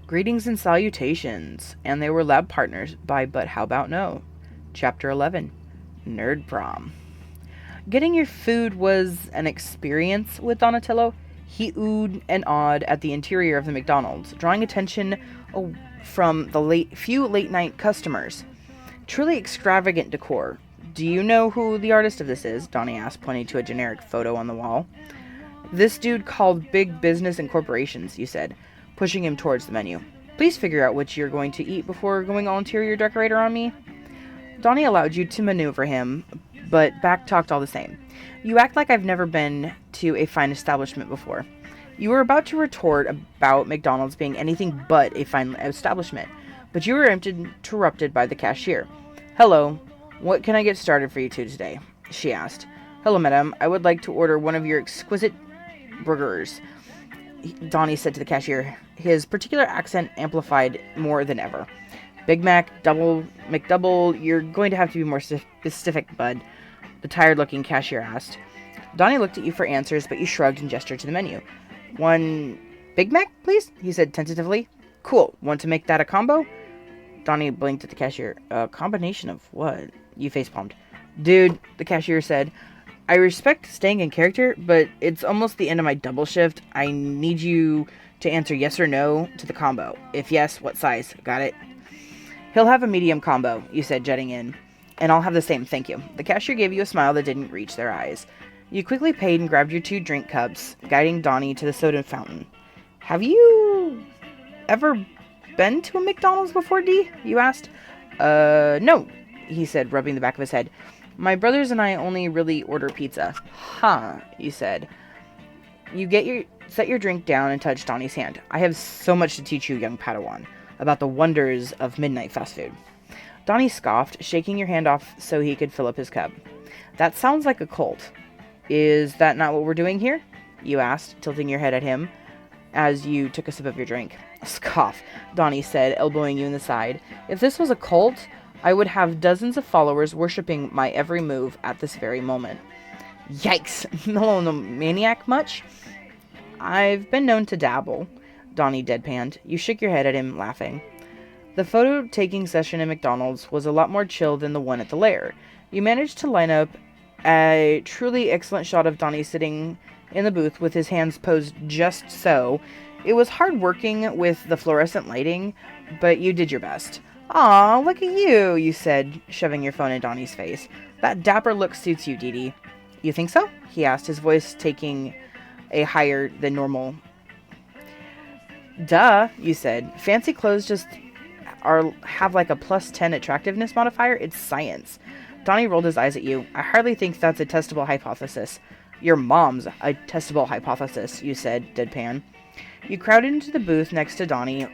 Greetings and salutations, and they were lab partners by But How About No? Chapter 11 Nerd Prom. Getting your food was an experience with Donatello. He oohed and awed at the interior of the McDonald's, drawing attention from the few late night customers. Truly extravagant decor. Do you know who the artist of this is? Donnie asked, pointing to a generic photo on the wall. This dude called Big Business and Corporations, you said, pushing him towards the menu. Please figure out what you're going to eat before going all interior decorator on me. Donnie allowed you to maneuver him, but backtalked all the same. You act like I've never been to a fine establishment before. You were about to retort about McDonald's being anything but a fine establishment, but you were interrupted by the cashier. Hello, what can I get started for you two today? She asked. Hello, madam. I would like to order one of your exquisite burgers, Donnie said to the cashier, his particular accent amplified more than ever. Big Mac, McDouble, you're going to have to be more specific, bud, the tired-looking cashier asked. Donnie looked at you for answers, but you shrugged and gestured to the menu. One Big Mac, please, he said tentatively. Cool. Want to make that a combo? Donnie blinked at the cashier. A combination of what? You facepalmed. Dude, the cashier said, I respect staying in character, but it's almost the end of my double shift. I need you to answer yes or no to the combo. If yes, what size? Got it? He'll have a medium combo, you said, jetting in. And I'll have the same, thank you. The cashier gave you a smile that didn't reach their eyes. You quickly paid and grabbed your 2 drink cups, guiding Donnie to the soda fountain. Have you ever been to a McDonald's before, Dee? You asked. No, he said, rubbing the back of his head. My brothers and I only really order pizza. Huh, you said. You set your drink down and touched Donnie's hand. I have so much to teach you, young Padawan, about the wonders of midnight fast food. Donnie scoffed, shaking your hand off so he could fill up his cup. That sounds like a cult. Is that not what we're doing here? You asked, tilting your head at him as you took a sip of your drink. Scoff, Donnie said, elbowing you in the side. If this was a cult, I would have dozens of followers worshipping my every move at this very moment. Yikes! No maniac much? I've been known to dabble, Donnie deadpanned. You shook your head at him, laughing. The photo-taking session in McDonald's was a lot more chill than the one at the Lair. You managed to line up a truly excellent shot of Donnie sitting in the booth with his hands posed just so. It was hard working with the fluorescent lighting, but you did your best. Aw, look at you, you said, shoving your phone in Donnie's face. That dapper look suits you, Dee Dee. You think so? He asked, his voice taking a higher than normal. Duh, you said. Fancy clothes just have like a +10 attractiveness modifier. It's science. Donnie rolled his eyes at you. I hardly think that's a testable hypothesis. Your mom's a testable hypothesis, you said, deadpan. You crowded into the booth next to Donnie,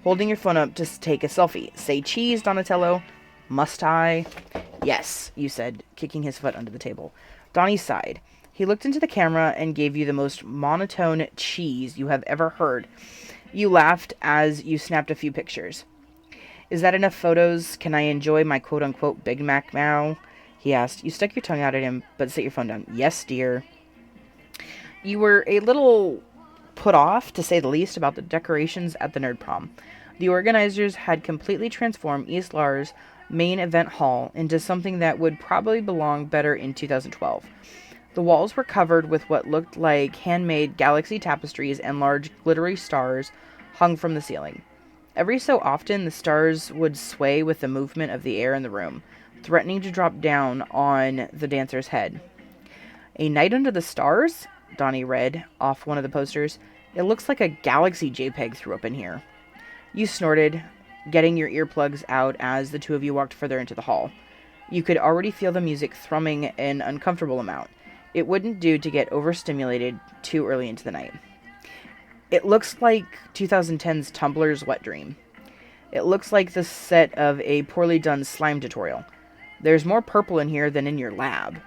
holding your phone up to take a selfie. Say cheese, Donatello. Must I? Yes, you said, kicking his foot under the table. Donnie sighed. He looked into the camera and gave you the most monotone cheese you have ever heard. You laughed as you snapped a few pictures. Is that enough photos? Can I enjoy my quote-unquote Big Mac now? He asked. You stuck your tongue out at him, but set your phone down. Yes, dear. You were a little put off, to say the least, about the decorations at the Nerd Prom. The organizers had completely transformed East Lars' main event hall into something that would probably belong better in 2012. The walls were covered with what looked like handmade galaxy tapestries, and large glittery stars hung from the ceiling. Every so often, the stars would sway with the movement of the air in the room, threatening to drop down on the dancer's head. A Night Under the Stars? Donnie read off one of the posters. It looks like a galaxy JPEG threw up in here. You snorted, getting your earplugs out as the two of you walked further into the hall. You could already feel the music thrumming an uncomfortable amount. It wouldn't do to get overstimulated too early into the night. It looks like 2010's Tumblr's Wet Dream. It looks like the set of a poorly done slime tutorial. There's more purple in here than in your lab.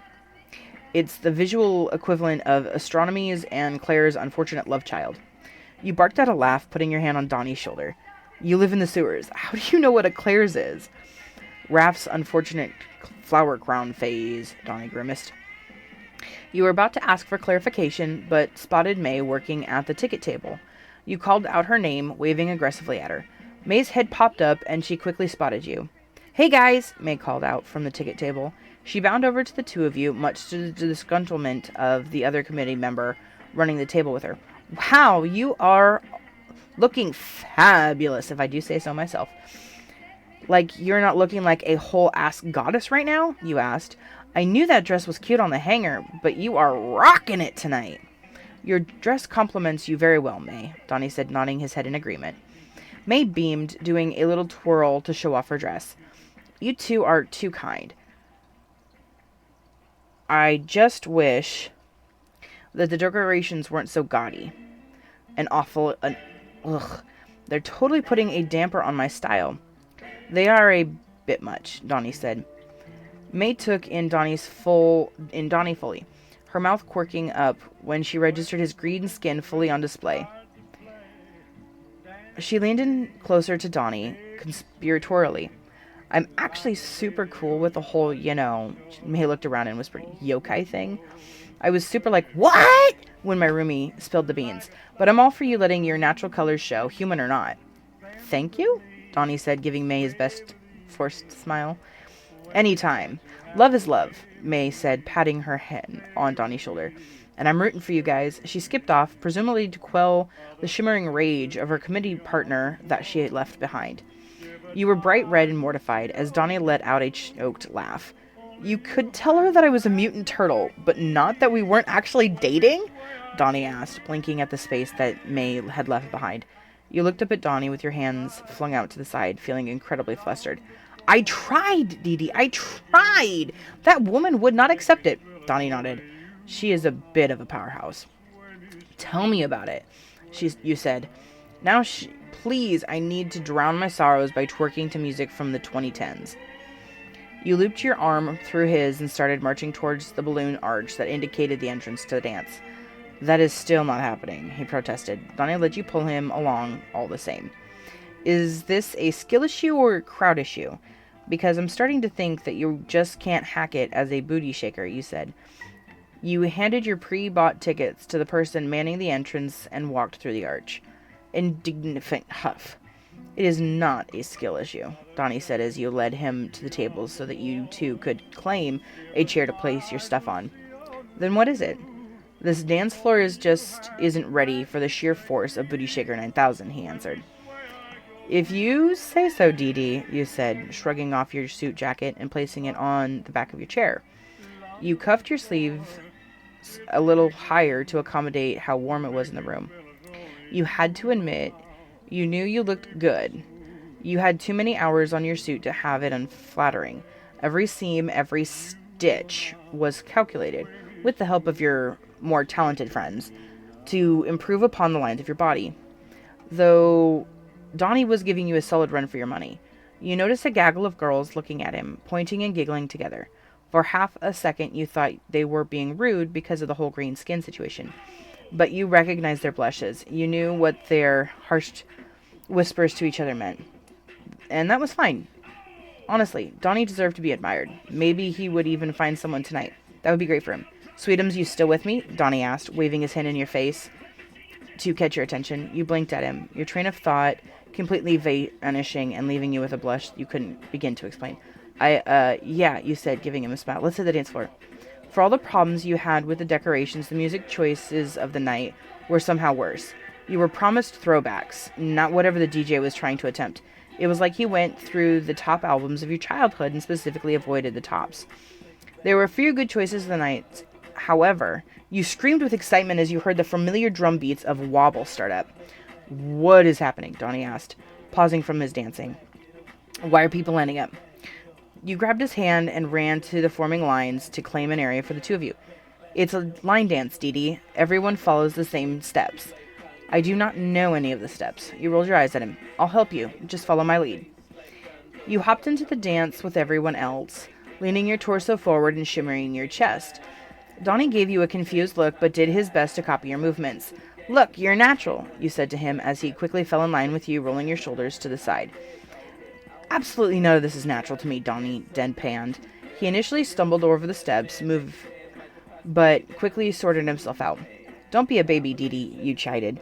It's the visual equivalent of Astronomy's and Claire's Unfortunate Love Child. You barked out a laugh, putting your hand on Donnie's shoulder. You live in the sewers. How do you know what a Claire's is? Raph's Unfortunate Flower Crown Phase, Donnie grimaced. You were about to ask for clarification, but spotted May working at the ticket table. You called out her name, waving aggressively at her. May's head popped up, and she quickly spotted you. "Hey, guys," May called out from the ticket table. She bounded over to the two of you, much to the disgruntlement of the other committee member running the table with her. "Wow, you are looking fabulous, if I do say so myself." "Like you're not looking like a whole-ass goddess right now?" you asked. "I knew that dress was cute on the hanger, but you are rocking it tonight." "Your dress compliments you very well, May," Donnie said, nodding his head in agreement. May beamed, doing a little twirl to show off her dress. "You two are too kind. I just wish that the decorations weren't so gaudy. Ugh. They're totally putting a damper on my style." "They are a bit much," Donnie said. May took in Donnie fully, her mouth quirking up when she registered his green skin fully on display. She leaned in closer to Donnie, conspiratorially. "I'm actually super cool with the whole, May looked around and whispered, yokai thing. I was super like, what? When my roomie spilled the beans. But I'm all for you letting your natural colors show, human or not." "Thank you," Donnie said, giving May his best forced smile. "Anytime. Love is love," May said, patting her head on Donnie's shoulder. "And I'm rooting for you guys." She skipped off, presumably to quell the shimmering rage of her committee partner that she had left behind. You were bright red and mortified as Donnie let out a choked laugh. "You could tell her that I was a mutant turtle, but not that we weren't actually dating?" Donnie asked, blinking at the space that May had left behind. You looked up at Donnie with your hands flung out to the side, feeling incredibly flustered. "I tried, Dee Dee, I tried! That woman would not accept it." Donnie nodded. "She is a bit of a powerhouse." "Tell me about it," you said. "Now, please, I need to drown my sorrows by twerking to music from the 2010s. You looped your arm through his and started marching towards the balloon arch that indicated the entrance to the dance. "That is still not happening," he protested. Donnie let you pull him along all the same. "Is this a skill issue or a crowd issue? Because I'm starting to think that you just can't hack it as a booty shaker," you said. You handed your pre-bought tickets to the person manning the entrance and walked through the arch. Indignant huff. "It is not a skill issue," Donnie said as you led him to the tables so that you two could claim a chair to place your stuff on. "Then what is it?" "This dance floor isn't ready for the sheer force of Booty Shaker 9000, he answered. "If you say so, Dee Dee," you said, shrugging off your suit jacket and placing it on the back of your chair. You cuffed your sleeve a little higher to accommodate how warm it was in the room. You had to admit, you knew you looked good. You had too many hours on your suit to have it unflattering. Every seam, every stitch was calculated, with the help of your more talented friends, to improve upon the lines of your body. Though Donnie was giving you a solid run for your money. You noticed a gaggle of girls looking at him, pointing and giggling together. For half a second you thought they were being rude because of the whole green skin situation. But you recognized their blushes. You knew what their harsh whispers to each other meant. And that was fine. Honestly, Donnie deserved to be admired. Maybe he would even find someone tonight. That would be great for him. "Sweetums, you still with me?" Donnie asked, waving his hand in your face to catch your attention. You blinked at him, your train of thought completely vanishing and leaving you with a blush you couldn't begin to explain. Yeah, you said, giving him a smile. "Let's hit the dance floor." For all the problems you had with the decorations, the music choices of the night were somehow worse. You were promised throwbacks, not whatever the DJ was trying to attempt. It was like he went through the top albums of your childhood and specifically avoided the tops. There were a few good choices of the night. However, you screamed with excitement as you heard the familiar drum beats of Wobble start up. "What is happening?" Donnie asked, pausing from his dancing. "Why are people lining up?" You grabbed his hand and ran to the forming lines to claim an area for the two of you. "It's a line dance, Dee Dee. Everyone follows the same steps." "I do not know any of the steps." You rolled your eyes at him. "I'll help you. Just follow my lead." You hopped into the dance with everyone else, leaning your torso forward and shimmering your chest. Donnie gave you a confused look but did his best to copy your movements. "Look, you're natural," you said to him as he quickly fell in line with you, rolling your shoulders to the side. "Absolutely none of this is natural to me," Donnie deadpanned. He initially stumbled over the steps, but quickly sorted himself out. "Don't be a baby, Dee Dee," you chided.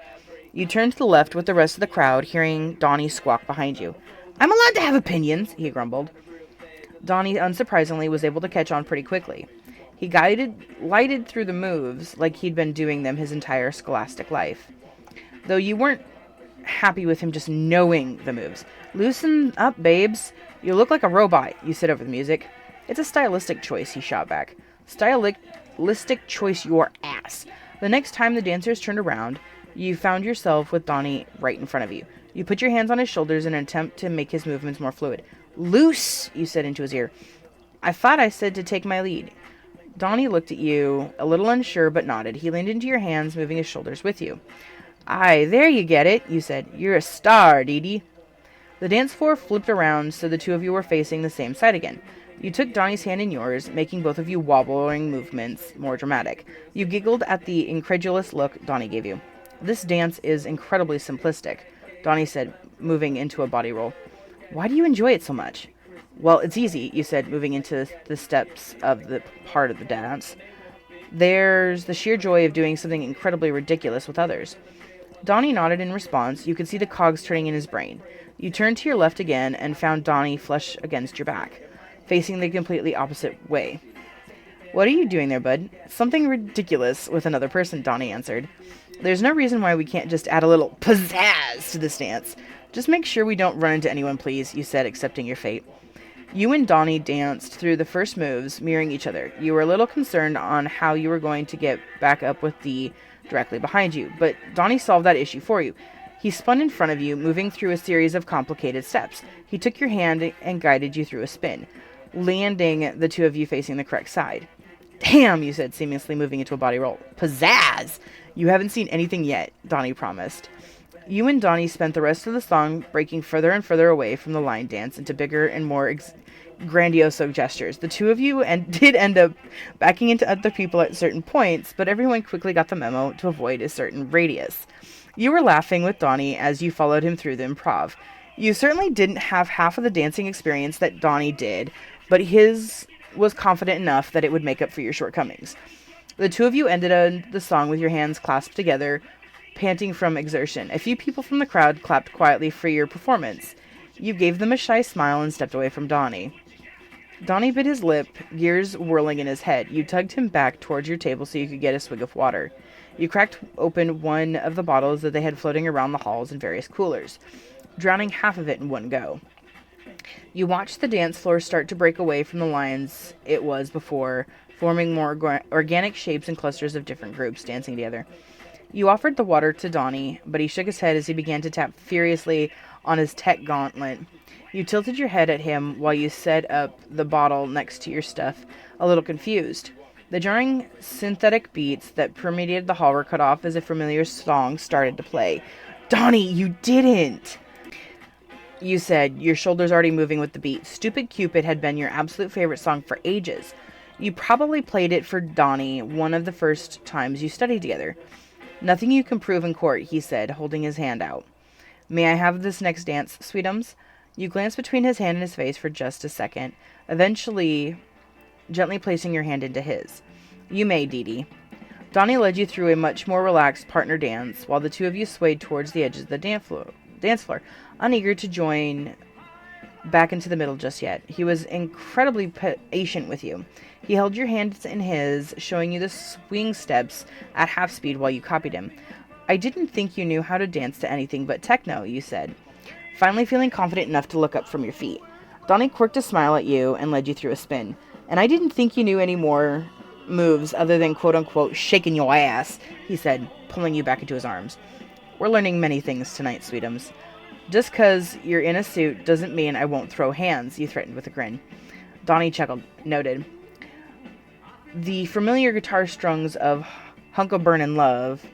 You turned to the left with the rest of the crowd, hearing Donnie squawk behind you. I'm allowed to have opinions, he grumbled. Donnie, unsurprisingly, was able to catch on pretty quickly. He lighted through the moves like he'd been doing them his entire scholastic life. Though you weren't happy with him just knowing the moves. Loosen up, babes. You look like a robot, you said over the music. It's a stylistic choice, he shot back. Stylistic choice your ass. The next time the dancers turned around, you found yourself with Donnie right in front of you. You put your hands on his shoulders in an attempt to make his movements more fluid. Loose, you said into his ear. I thought I said to take my lead. Donnie looked at you, a little unsure, but nodded. He leaned into your hands, moving his shoulders with you. Aye, there you get it, you said. You're a star, Dee Dee. The dance floor flipped around so the two of you were facing the same side again. You took Donnie's hand in yours, making both of you wobbling movements more dramatic. You giggled at the incredulous look Donnie gave you. This dance is incredibly simplistic, Donnie said, moving into a body roll. Why do you enjoy it so much? Well, it's easy, you said, moving into the steps of the part of the dance. There's the sheer joy of doing something incredibly ridiculous with others. Donnie nodded in response. You could see the cogs turning in his brain. You turned to your left again and found Donnie flush against your back, facing the completely opposite way. What are you doing there, bud? Something ridiculous with another person, Donnie answered. There's no reason why we can't just add a little pizzazz to this dance. Just make sure we don't run into anyone, please, you said, accepting your fate. You and Donnie danced through the first moves, mirroring each other. You were a little concerned on how you were going to get back up with Dee directly behind you, but Donnie solved that issue for you. He spun in front of you, moving through a series of complicated steps. He took your hand and guided you through a spin, landing the two of you facing the correct side. Damn, you said, seamlessly moving into a body roll. Pizzazz! You haven't seen anything yet, Donnie promised. You and Donnie spent the rest of the song breaking further and further away from the line dance into bigger and more grandiose gestures. The two of you did end up backing into other people at certain points, but everyone quickly got the memo to avoid a certain radius. You were laughing with Donnie as you followed him through the improv. You certainly didn't have half of the dancing experience that Donnie did, but his was confident enough that it would make up for your shortcomings. The two of you ended the song with your hands clasped together, panting from exertion. A few people from the crowd clapped quietly for your performance. You gave them a shy smile and stepped away from Donnie. Donnie bit his lip, gears whirling in his head. You tugged him back towards your table so you could get a swig of water. You cracked open one of the bottles that they had floating around the halls in various coolers, drowning half of it in one go. You watched the dance floor start to break away from the lines it was before, forming more organic shapes and clusters of different groups dancing together. You offered the water to Donnie, but he shook his head as he began to tap furiously on his tech gauntlet. You tilted your head at him while you set up the bottle next to your stuff, a little confused. The jarring synthetic beats that permeated the hall were cut off as a familiar song started to play. Donnie, you didn't! You said, your shoulders already moving with the beat. Stupid Cupid had been your absolute favorite song for ages. You probably played it for Donnie one of the first times you studied together. Nothing you can prove in court, he said, holding his hand out. May I have this next dance, sweetums? You glanced between his hand and his face for just a second, eventually gently placing your hand into his. You may, Dee Dee. Donnie led you through a much more relaxed partner dance, while the two of you swayed towards the edges of the dance floor, uneager to join back into the middle just yet. He was incredibly patient with you. He held your hands in his, showing you the swing steps at half speed while you copied him. I didn't think you knew how to dance to anything but techno, you said, finally feeling confident enough to look up from your feet. Donnie quirked a smile at you and led you through a spin. And I didn't think you knew any more moves other than quote-unquote shaking your ass, he said, pulling you back into his arms. We're learning many things tonight, sweetums. Just 'cause you're in a suit doesn't mean I won't throw hands, you threatened with a grin. Donnie chuckled, noted. The familiar guitar strings of Hunka Burnin' Love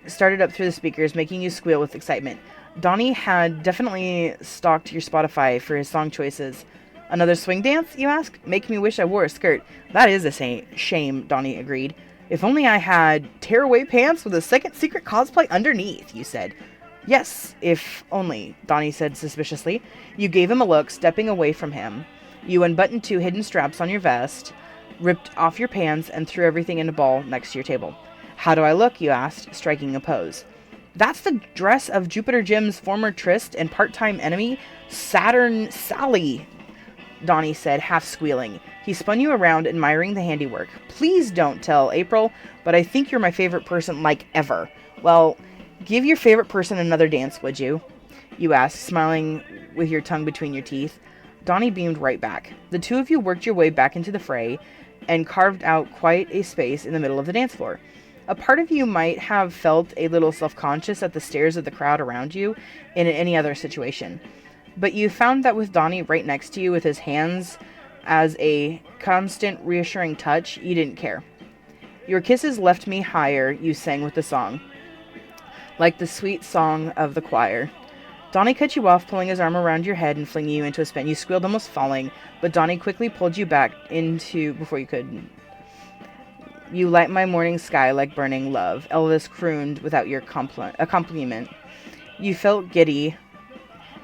started up through the speakers, making you squeal with excitement. Donnie had definitely stalked your Spotify for his song choices. Another swing dance, you ask? Make me wish I wore a skirt. That is a shame, Donnie agreed. If only I had tearaway pants with a second secret cosplay underneath, you said. Yes, if only, Donnie said suspiciously. You gave him a look, stepping away from him. You unbuttoned 2 hidden straps on your vest, ripped off your pants, and threw everything in a ball next to your table. How do I look, you asked, striking a pose. That's the dress of Jupiter Jim's former tryst and part-time enemy, Saturn Sally, Donnie said, half squealing. He spun you around, admiring the handiwork. Please don't tell April, but I think you're my favorite person, like, ever. Well, give your favorite person another dance, would you? You asked, smiling with your tongue between your teeth. Donnie beamed right back. The two of you worked your way back into the fray and carved out quite a space in the middle of the dance floor. A part of you might have felt a little self-conscious at the stares of the crowd around you in any other situation. But you found that with Donnie right next to you with his hands as a constant reassuring touch, you didn't care. Your kisses left me higher, you sang with the song, like the sweet song of the choir. Donnie cut you off, pulling his arm around your head and flinging you into a spin. You squealed, almost falling, but Donnie quickly pulled you back into before you could. You light my morning sky like burning love, Elvis crooned without your accompaniment. You felt giddy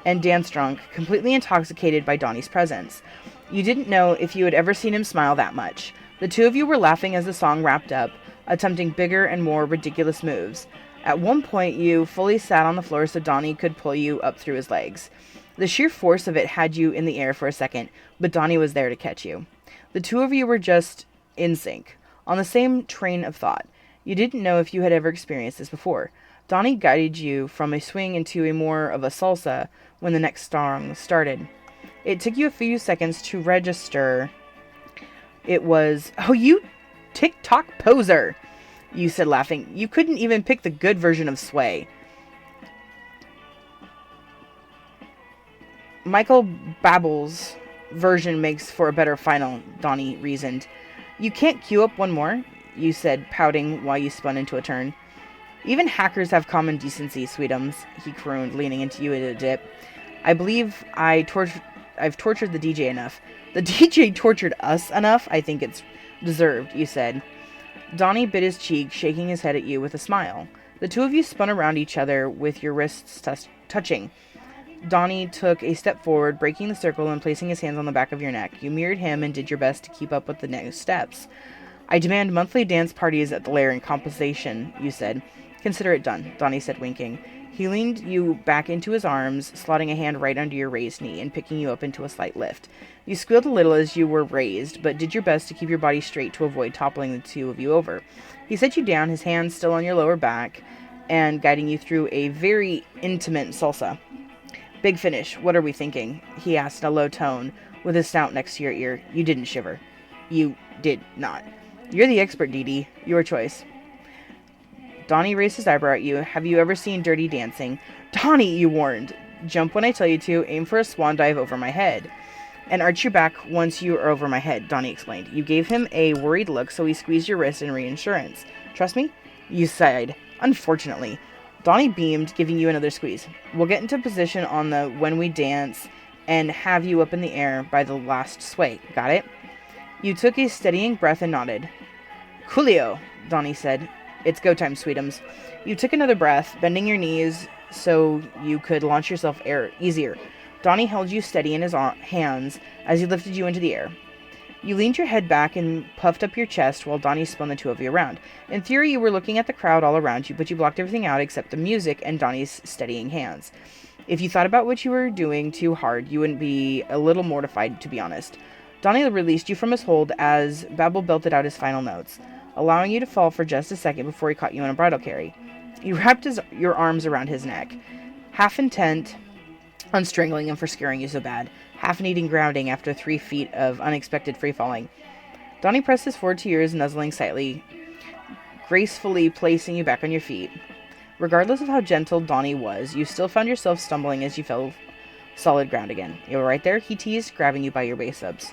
and dance-drunk, completely intoxicated by Donnie's presence. You didn't know if you had ever seen him smile that much. The two of you were laughing as the song wrapped up, attempting bigger and more ridiculous moves. At one point, you fully sat on the floor so Donnie could pull you up through his legs. The sheer force of it had you in the air for a second, but Donnie was there to catch you. The two of you were just in sync, on the same train of thought. You didn't know if you had ever experienced this before. Donnie guided you from a swing into a more of a salsa when the next song started. It took you a few seconds to register. It was, "Oh, you TikTok poser," you said, laughing. You couldn't even pick the good version of Sway. Michael Babel's version makes for a better final, Donnie reasoned. You can't cue up one more, you said, pouting while you spun into a turn. Even hackers have common decency, sweetums, he crooned, leaning into you at a dip. I believe I've tortured the DJ enough. The DJ tortured us enough, I think it's deserved, you said. Donnie bit his cheek, shaking his head at you with a smile. The two of you spun around each other with your wrists touching. Donnie took a step forward, breaking the circle and placing his hands on the back of your neck. You mirrored him and did your best to keep up with the next steps. I demand monthly dance parties at the lair in compensation, you said. Consider it done, Donnie said, winking. He leaned you back into his arms, slotting a hand right under your raised knee and picking you up into a slight lift. You squealed a little as you were raised, but did your best to keep your body straight to avoid toppling the two of you over. He set you down, his hands still on your lower back, and guiding you through a very intimate salsa. Big finish, what are we thinking? He asked in a low tone, with his snout next to your ear. You didn't shiver. You did not. You're the expert, Dee Dee. Your choice. Donnie raised his eyebrow at you. Have you ever seen Dirty Dancing? Donnie, you warned. Jump when I tell you to. Aim for a swan dive over my head. And arch your back once you are over my head, Donnie explained. You gave him a worried look, so he squeezed your wrist in reassurance. Trust me? You sighed. Unfortunately. Donnie beamed, giving you another squeeze. We'll get into position on the when we dance and have you up in the air by the last sway. Got it? You took a steadying breath and nodded. Coolio, Donnie said. It's go time, sweetums. You took another breath, bending your knees so you could launch yourself easier. Donnie held you steady in his hands as he lifted you into the air. You leaned your head back and puffed up your chest while Donnie spun the two of you around. In theory, you were looking at the crowd all around you, but you blocked everything out except the music and Donnie's steadying hands. If you thought about what you were doing too hard, you wouldn't be a little mortified, to be honest. Donnie released you from his hold as Babel belted out his final notes, allowing you to fall for just a second before he caught you in a bridal carry. You wrapped your arms around his neck, half intent on strangling him for scaring you so bad, half needing grounding after 3 feet of unexpected free-falling. Donnie pressed his forward to yours, nuzzling slightly, gracefully placing you back on your feet. Regardless of how gentle Donnie was, you still found yourself stumbling as you fell solid ground again. You were right there, he teased, grabbing you by your base-ups.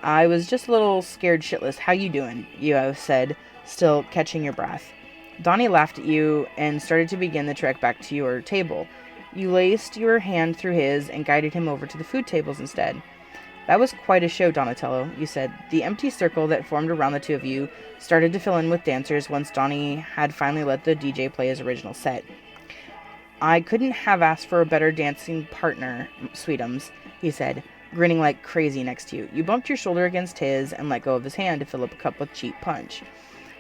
I was just a little scared shitless. How you doing? You said, still catching your breath. Donnie laughed at you and started to begin the trek back to your table. You laced your hand through his and guided him over to the food tables instead. That was quite a show, Donatello, you said. The empty circle that formed around the two of you started to fill in with dancers once Donnie had finally let the DJ play his original set. I couldn't have asked for a better dancing partner, sweetums, he said, grinning like crazy next to you. You bumped your shoulder against his and let go of his hand to fill up a cup with cheap punch.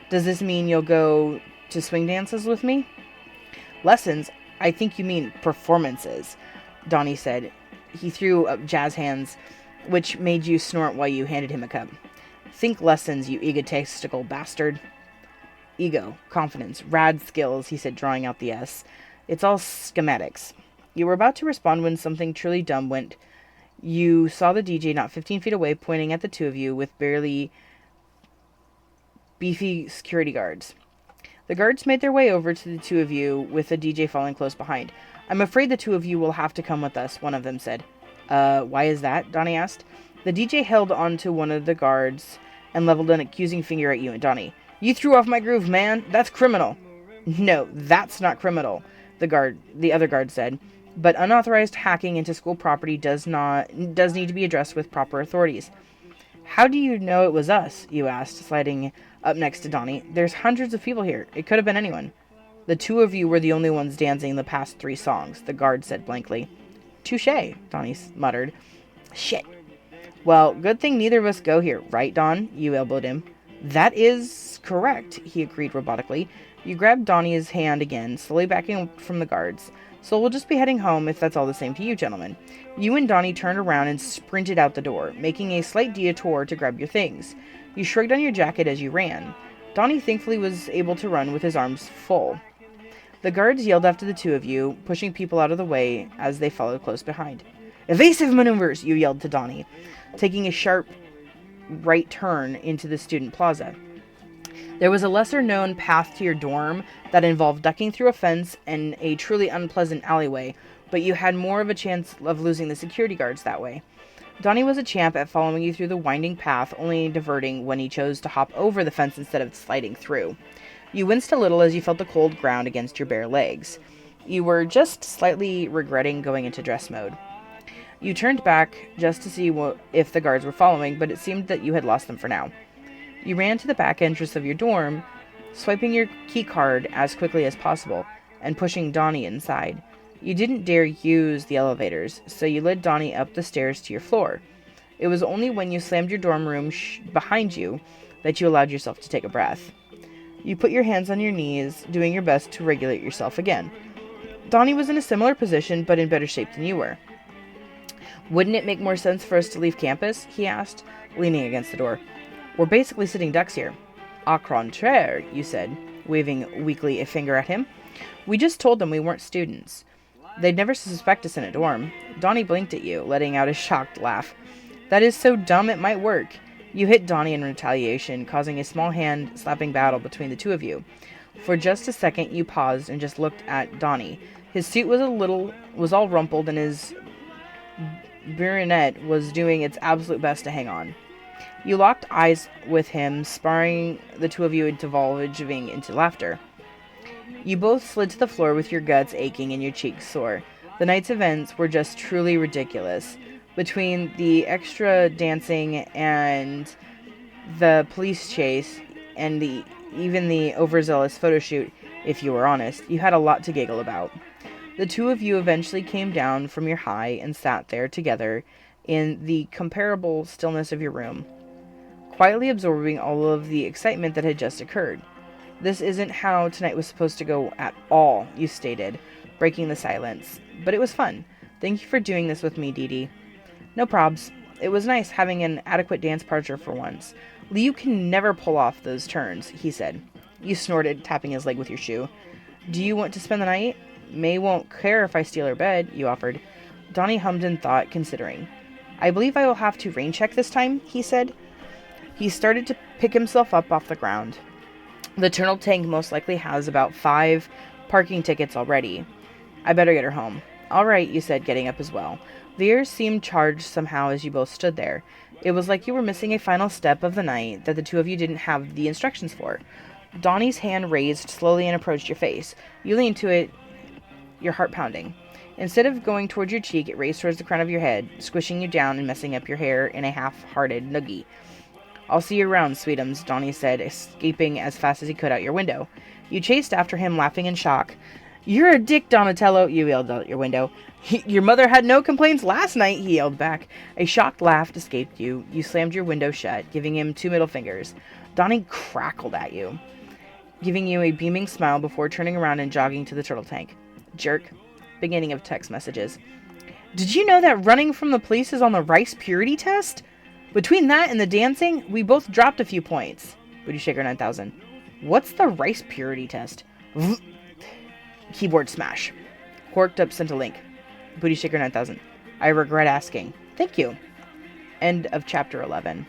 Does this mean you'll go to swing dances with me? Lessons? I think you mean performances, Donnie said. He threw up jazz hands, which made you snort while you handed him a cup. Think lessons, you egotistical bastard. Ego, confidence, rad skills, he said, drawing out the S. It's all schematics. You were about to respond when something truly dumb went. You saw the DJ not 15 feet away, pointing at the two of you with barely beefy security guards. The guards made their way over to the two of you, with the DJ following close behind. I'm afraid the two of you will have to come with us, one of them said. Why is that? Donnie asked. The DJ held onto one of the guards and leveled an accusing finger at you and Donnie. You threw off my groove, man. That's criminal. No, that's not criminal, the other guard said. But unauthorized hacking into school property does need to be addressed with proper authorities. How do you know it was us? You asked, sliding up next to Donnie. There's hundreds of people here. It could have been anyone. The two of you were the only ones dancing the past 3 songs, the guard said blankly. Touché, Donnie muttered. Shit. Well, good thing neither of us go here, right, Don? You elbowed him. That is correct, he agreed robotically. You grabbed Donnie's hand again, slowly backing from the guards. So we'll just be heading home if that's all the same to you, gentlemen. You and Donnie turned around and sprinted out the door, making a slight detour to grab your things. You shrugged on your jacket as you ran. Donnie thankfully was able to run with his arms full. The guards yelled after the two of you, pushing people out of the way as they followed close behind. Evasive maneuvers, you yelled to Donnie, taking a sharp right turn into the student plaza. There was a lesser-known path to your dorm that involved ducking through a fence and a truly unpleasant alleyway, but you had more of a chance of losing the security guards that way. Donnie was a champ at following you through the winding path, only diverting when he chose to hop over the fence instead of sliding through. You winced a little as you felt the cold ground against your bare legs. You were just slightly regretting going into dress mode. You turned back just to see if the guards were following, but it seemed that you had lost them for now. You ran to the back entrance of your dorm, swiping your key card as quickly as possible, and pushing Donnie inside. You didn't dare use the elevators, so you led Donnie up the stairs to your floor. It was only when you slammed your dorm room behind you that you allowed yourself to take a breath. You put your hands on your knees, doing your best to regulate yourself again. Donnie was in a similar position, but in better shape than you were. Wouldn't it make more sense for us to leave campus? He asked, leaning against the door. We're basically sitting ducks here. Au contraire, you said, waving weakly a finger at him. We just told them we weren't students. They'd never suspect us in a dorm. Donnie blinked at you, letting out a shocked laugh. That is so dumb it might work. You hit Donnie in retaliation, causing a small hand-slapping battle between the two of you. For just a second, you paused and just looked at Donnie. His suit was all rumpled, and his baronet was doing its absolute best to hang on. You locked eyes with him, sparring the two of you into divulging into laughter. You both slid to the floor with your guts aching and your cheeks sore. The night's events were just truly ridiculous. Between the extra dancing and the police chase and even the overzealous photo shoot, if you were honest, you had a lot to giggle about. The two of you eventually came down from your high and sat there together in the comparable stillness of your room, quietly absorbing all of the excitement that had just occurred. This isn't how tonight was supposed to go at all, you stated, breaking the silence. But it was fun. Thank you for doing this with me, Dee Dee. No probs. It was nice having an adequate dance partner for once. Liu can never pull off those turns, he said. You snorted, tapping his leg with your shoe. Do you want to spend the night? May won't care if I steal her bed, you offered. Donnie hummed in thought, considering. I believe I will have to rain check this time, he said. He started to pick himself up off the ground. The turtle tank most likely has about 5 parking tickets already. I better get her home. All right, you said, getting up as well. The ears seemed charged somehow as you both stood there. It was like you were missing a final step of the night that the two of you didn't have the instructions for. Donnie's hand raised slowly and approached your face. You leaned to it, your heart pounding. Instead of going towards your cheek, it raised towards the crown of your head, squishing you down and messing up your hair in a half-hearted noogie. I'll see you around, sweetums, Donnie said, escaping as fast as he could out your window. You chased after him, laughing in shock. You're a dick, Donatello, you yelled out your window. Your mother had no complaints last night, he yelled back. A shocked laugh escaped you. You slammed your window shut, giving him 2 middle fingers. Donnie crackled at you. giving you a beaming smile before turning around and jogging to the turtle tank. Jerk. Beginning of text messages. Did you know that running from the police is on the rice purity test? Between that and the dancing, we both dropped a few points. Booty Shaker 9000. What's the rice purity test? Keyboard smash. Corked up sent a link. Booty Shaker 9000. I regret asking. Thank you. End of chapter 11.